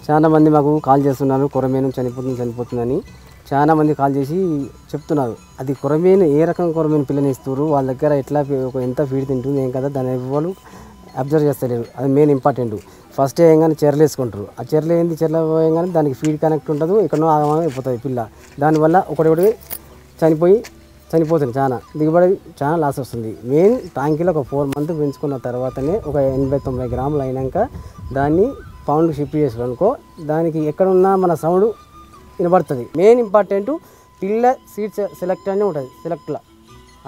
చాలా మంది మాకు కాల్ చేస్తున్నారు, కొరమేను చనిపోతుందని చాలా మంది కాల్ చేసి చెప్తున్నారు. అది కొరమేను ఏ రకం కొరమేను పిల్లని ఇస్తారు, వాళ్ళ దగ్గర ఎట్లా ఎంత ఫీడ్ తింటుంది ఏం కదా దాని వాళ్ళు అబ్జర్వ్ చేస్తలేరు. అది మెయిన్ ఇంపార్టెంట్. ఫస్ట్ వేయంగానే చెర్లు వేసుకుంటారు. ఆ చెర్లు ఏంది, చెర్ల వేయంగానే దానికి ఫీడ్ కనెక్ట్ ఉండదు, ఎక్కడో ఆగమనం అయిపోతుంది పిల్ల. దానివల్ల ఒకటి చనిపోతుంది. చాలా దిగుబడి చాలా లాస్ వస్తుంది. మెయిన్ టాంకీలో ఒక 4 months పెంచుకున్న తర్వాతనే ఒక 80-90 గ్రాములు అయినాక దాన్ని పౌండ్కి షిఫ్ట్ చేసుకోనుకో, దానికి ఎక్కడున్నా మన సౌండ్ వినబడుతుంది. మెయిన్ ఇంపార్టెంట్ పిల్ల సీడ్ సెలెక్ట్ అనే ఉంటుంది. సెలెక్ట్లో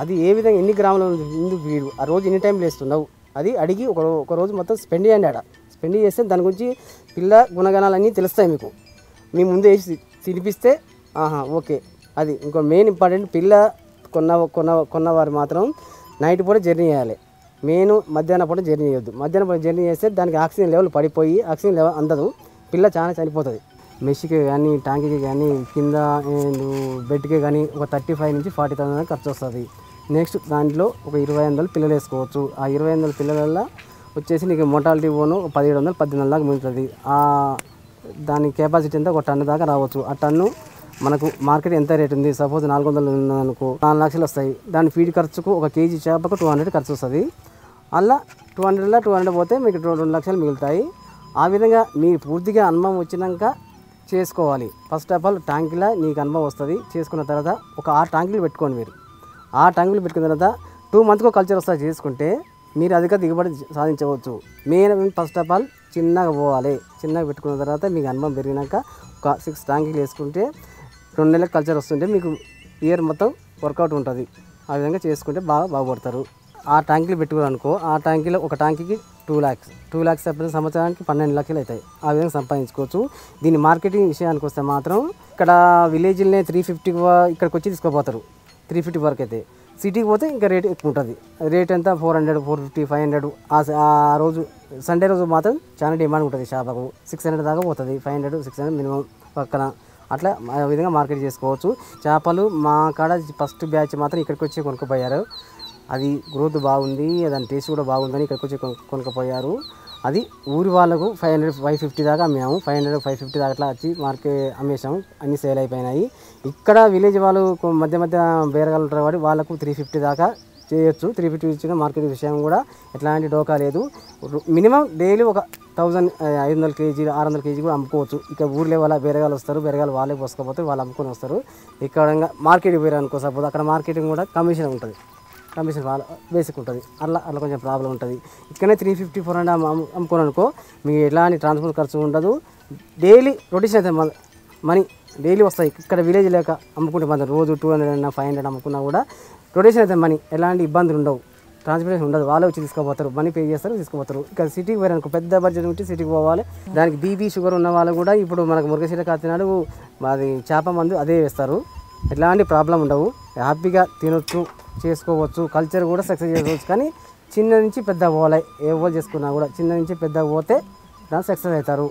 అది ఏ విధంగా ఎన్ని గ్రాములు ముందు వీడు ఆ రోజు ఎన్ని టైంలో వేస్తున్నావు అది అడిగి ఒక రోజు మొత్తం స్పెండ్ చేయండి. స్పెండ్ చేస్తే దాని గురించి పిల్ల గుణగణాలన్నీ తెలుస్తాయి మీకు. మీ ముందు వేసి తినిపిస్తే ఓకే. అది ఇంకో మెయిన్ ఇంపార్టెంట్. పిల్ల కొన్నవారు మాత్రం నైట్ పూట జర్నీ చేయాలి. మెయిన్ మధ్యాహ్నం పూట జర్నీ చేయొద్దు. మధ్యాహ్నం పూట జర్నీ చేస్తే దానికి ఆక్సిజన్ లెవెల్ పడిపోయి ఆక్సిజన్ లెవెల్ అందదు, పిల్ల చాలా చనిపోతుంది. మెషికి కానీ ట్యాంక్కి కానీ కింద బెడ్కి కానీ ఒక 35,000-40,000 ఖర్చు వస్తుంది. నెక్స్ట్ దాంట్లో ఒక 2,500 పిల్లలు వేసుకోవచ్చు. ఆ 2,500 పిల్లల వచ్చేసి నీకు మోటాలిటీ పోను 1,700-1,800 దాకా మిగులుతుంది. దాని కెపాసిటీ అంతా 1 టన్ను దాకా రావచ్చు. ఆ టన్ను మనకు మార్కెట్ ఎంత రేట్ ఉంది, సపోజ్ 400 ఉందనుకో 4 లక్షలు వస్తాయి. దాని ఫీడ్ ఖర్చుకు 1 kg చేపకు 200 ఖర్చు వస్తుంది. అలా 200 పోతే మీకు 2 లక్షలు మిగులుతాయి. ఆ విధంగా మీరు పూర్తిగా అనుభవం వచ్చినాక చేసుకోవాలి. ఫస్ట్ ఆఫ్ ఆల్ ట్యాంకులో నీకు అనుభవం వస్తుంది. చేసుకున్న తర్వాత ఒక 6 ట్యాంకులు పెట్టుకోండి. మీరు 6 ట్యాంకులు పెట్టుకున్న తర్వాత 2 months కల్చర్ వస్తుంది చేసుకుంటే మీరు అధిక దిగుబడి సాధించవచ్చు. మెయిన్ ఫస్ట్ ఆఫ్ ఆల్ చిన్నగా పోవాలి. చిన్నగా పెట్టుకున్న తర్వాత మీకు అనుభవం పెరిగినాక ఒక 6 ట్యాంకులు వేసుకుంటే 2 నెలలకు కల్చర్ వస్తుంటే మీకు ఇయర్ మొత్తం వర్కౌట్ ఉంటుంది. ఆ విధంగా చేసుకుంటే బాగుపడతారు. ఆ ట్యాంకులు పెట్టుకోవాలనుకో, ఆ ట్యాంకులో ఒక ట్యాంకుకి 2 lakhs చెప్పిన సంవత్సరానికి 12 లక్షలు అవుతాయి. ఆ విధంగా సంపాదించుకోవచ్చు. దీని మార్కెటింగ్ విషయానికి వస్తే మాత్రం ఇక్కడ విలేజ్లోనే 350 ఇక్కడికి వచ్చి తీసుకోపోతారు. 350 వరకు అయితే. సిటీకి పోతే ఇంకా రేట్ ఎక్కువ ఉంటుంది. రేట్ ఎంత 400, 450, 500. ఆ రోజు సండే రోజు మాత్రం చాలా డిమాండ్ ఉంటుంది. చేపకు 600 దాకా పోతుంది. 500, 600 మినిమం పక్కన. అట్లా ఆ విధంగా మార్కెట్ చేసుకోవచ్చు. చేపలు మా కాడ ఫస్ట్ బ్యాచ్ మాత్రం ఇక్కడికి వచ్చి కొనుక్కపోయారు. అది గ్రోత్ బాగుంది, దాని టేస్ట్ కూడా బాగుందని ఇక్కడికి వచ్చి కొనుక్కపోయారు. అది ఊరి వాళ్ళకు 500, 550 దాకా అమ్మాము. 500, 550 దాకా అట్లా వచ్చి అమ్మేసాము. అన్నీ సేల్ అయిపోయినాయి. ఇక్కడ విలేజ్ వాళ్ళు మధ్య బేరగాలు ఉంటారు కాబట్టి వాళ్ళకు 350 దాకా చేయొచ్చు. 350 ఇచ్చిన మార్కెట్ విషయం కూడా ఎట్లాంటి డోకా లేదు. మినిమం డైలీ ఒక 500 kg, 600 kg కూడా అమ్ముకోవచ్చు. ఇక ఊర్లో వాళ్ళ బేరగాలు వస్తారు. బేరగాలు వాళ్ళే పోసుకోపోతే వాళ్ళు అమ్ముకొని వస్తారు. ఇక్కడ మార్కెట్కి పోయారు అనుకో, సపోజ్ అక్కడ మార్కెటింగ్ కూడా కమిషన్ ఉంటుంది. కమిషన్ వాళ్ళ బేసిక్ ఉంటుంది. అట్లా కొంచెం ప్రాబ్లం ఉంటుంది. ఇక్కడనే 350, 400 అమ్ముకోను అనుకో, మీకు ఎలాంటి ట్రాన్స్పోర్ట్ ఖర్చు ఉండదు. డైలీ రొటేషన్ అయితే మనీ డైలీ వస్తాయి. ఇక్కడ విలేజ్ లేక అమ్ముకుంటే మాత్రం రోజు 200 అయినా 500 అమ్ముకున్నా కూడా రొటేషన్ అయితే మనీ ఎలాంటి ఇబ్బందులు ఉండవు. ట్రాన్స్పోర్టేషన్ ఉండదు. వాళ్ళే వచ్చి తీసుకుపోతారు. మనీ పే చేస్తారు, తీసుకుపోతారు. ఇక్కడ సిటీకి పోయారనుకో, పెద్ద బడ్జెట్ ఉంటే సిటీకి పోవాలి. దానికి బీపీ షుగర్ ఉన్న వాళ్ళు కూడా ఇప్పుడు మనకు మురగశీర కాతినాడు అది చేప మందు అదే వేస్తారు. ఎలాంటి ప్రాబ్లం ఉండవు. హ్యాపీగా తినొచ్చు, చేసుకోవచ్చు. కల్చర్ కూడా సక్సెస్ చేసుకోవచ్చు. కానీ చిన్న నుంచి పెద్ద పోవాలి. ఏ చేసుకున్నా కూడా చిన్న నుంచి పెద్ద పోతే దాన్ని సక్సెస్ అవుతారు.